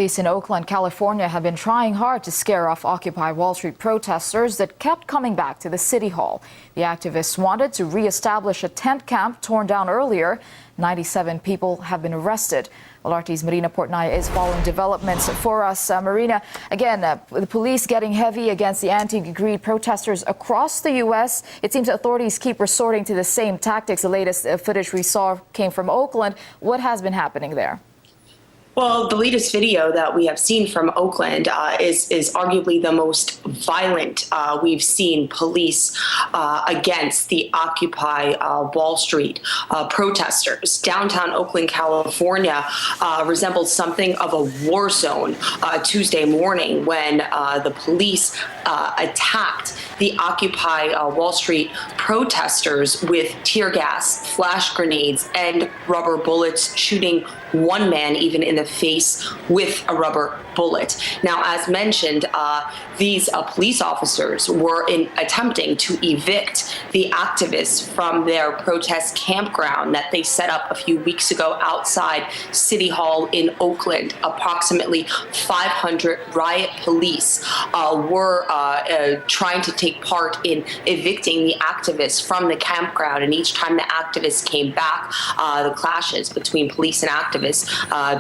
Police in Oakland, California have been trying hard to scare off Occupy Wall Street protesters that kept coming back to the city hall. The activists wanted to reestablish a tent camp torn down earlier. 97 people have been arrested. Well, RT's Marina Portnaya is following developments for us. Marina, again, the police getting heavy against the anti-greed protesters across the U.S. It seems authorities keep resorting to the same tactics. The latest footage we saw came from Oakland. What has been happening there? Well, the latest video that we have seen from Oakland is arguably the most violent we've seen police against the Occupy Wall Street protesters. Downtown Oakland, California resembled something of a war zone Tuesday morning when the police attacked the Occupy Wall Street protesters with tear gas, flash grenades, and rubber bullets, shooting one man even in the face with a rubber bullet. Now, as mentioned, these police officers were attempting to evict the activists from their protest campground that they set up a few weeks ago outside City Hall in Oakland. Approximately 500 riot police were trying to take part in evicting the activists from the campground. And each time the activists came back, the clashes between police and activists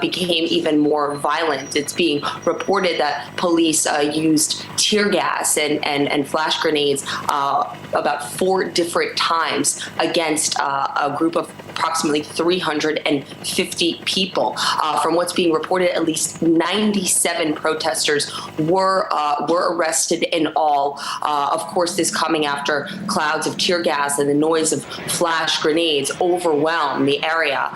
became even more violent. It's being reported that police used tear gas and flash grenades about 4 different times against a group of approximately 350 people. From what's being reported, at least 97 protesters were arrested in all. Of course, this coming after clouds of tear gas and the noise of flash grenades overwhelmed the area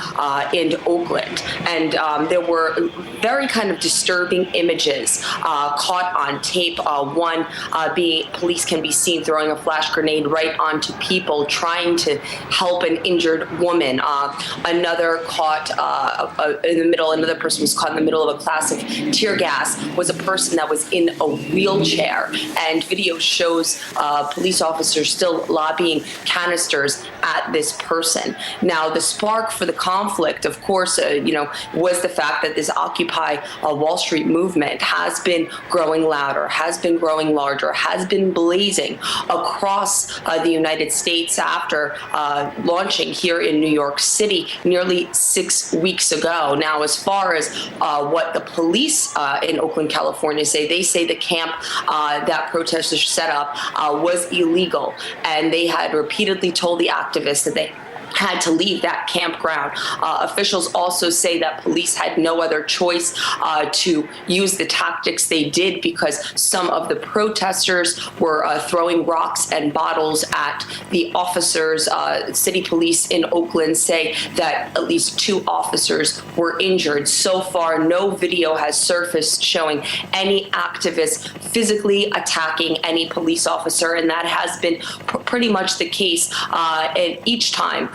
in Oakland. And there were very kind of disturbing images caught on tape. One being police can be seen throwing a flash grenade right onto people trying to help an injured woman. Another caught in the middle, another person was caught in the middle of a class of tear gas was a person that was in a wheelchair. And video shows police officers still lobbying canisters at this person. Now, the spark for the conflict, of course, was the fact that this Occupy Wall Street movement has been growing louder, has been growing larger, has been blazing across the United States after launching here in New York City nearly 6 weeks ago. Now, as far as what the police in Oakland, California say, they say the camp that protesters set up was illegal, and they had repeatedly told the activists that they had to leave that campground. Officials also say that police had no other choice to use the tactics they did because some of the protesters were throwing rocks and bottles at the officers. City police in Oakland say that at least 2 officers were injured. So far, no video has surfaced showing any activists physically attacking any police officer, and that has been pretty much the case. And each time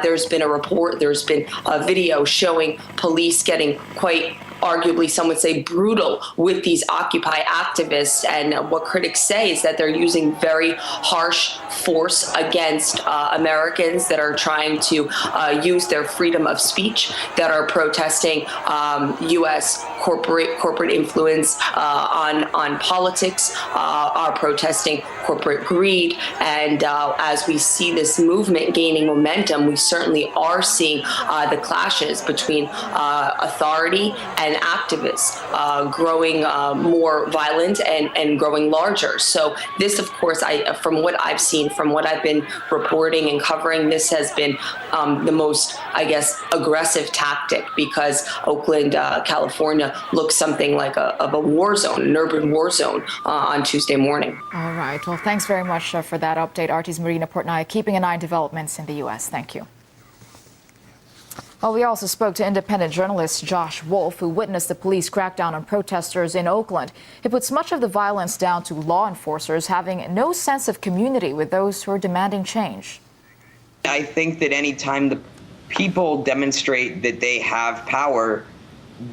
there's been a report, there's been a video showing police getting quite arguably, some would say, brutal with these Occupy activists. And what critics say is that they're using very harsh force against Americans that are trying to use their freedom of speech, that are protesting U.S. corporate influence on politics, are protesting corporate greed. And as we see this movement gaining momentum, we certainly are seeing the clashes between authority and activists growing more violent and growing larger. So this, of course, from what I've seen, from what I've been reporting and covering, this has been the most, I guess, aggressive tactic, because Oakland, California looks something like a war zone, an urban war zone on Tuesday morning. All right. Well, thanks very much for that update. RT's Marina Portnaya, keeping an eye on developments in the U.S. Thank you. Well, we also spoke to independent journalist Josh Wolf, who witnessed the police crackdown on protesters in Oakland. He puts much of the violence down to law enforcers having no sense of community with those who are demanding change. I think that any time the people demonstrate that they have power,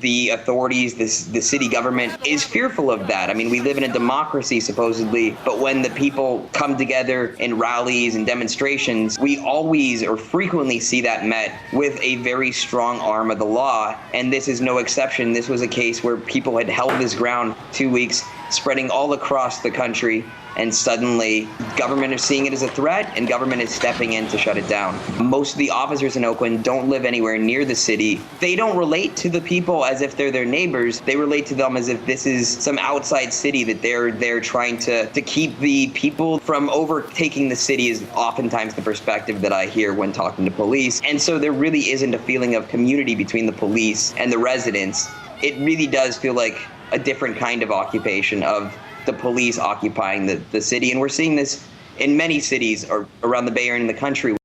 the authorities, the city government is fearful of that. I mean, we live in a democracy supposedly, but when the people come together in rallies and demonstrations, we always or frequently see that met with a very strong arm of the law. And this is no exception. This was a case where people had held this ground 2 weeks, spreading all across the country. And suddenly, government is seeing it as a threat, and government is stepping in to shut it down. Most of the officers in Oakland don't live anywhere near the city. They don't relate to the people as if they're their neighbors. They relate to them as if this is some outside city that they're trying to keep the people from overtaking the city, is oftentimes the perspective that I hear when talking to police. And so there really isn't a feeling of community between the police and the residents. It really does feel like a different kind of occupation of the police occupying the city. And we're seeing this in many cities around the Bay Area and the country.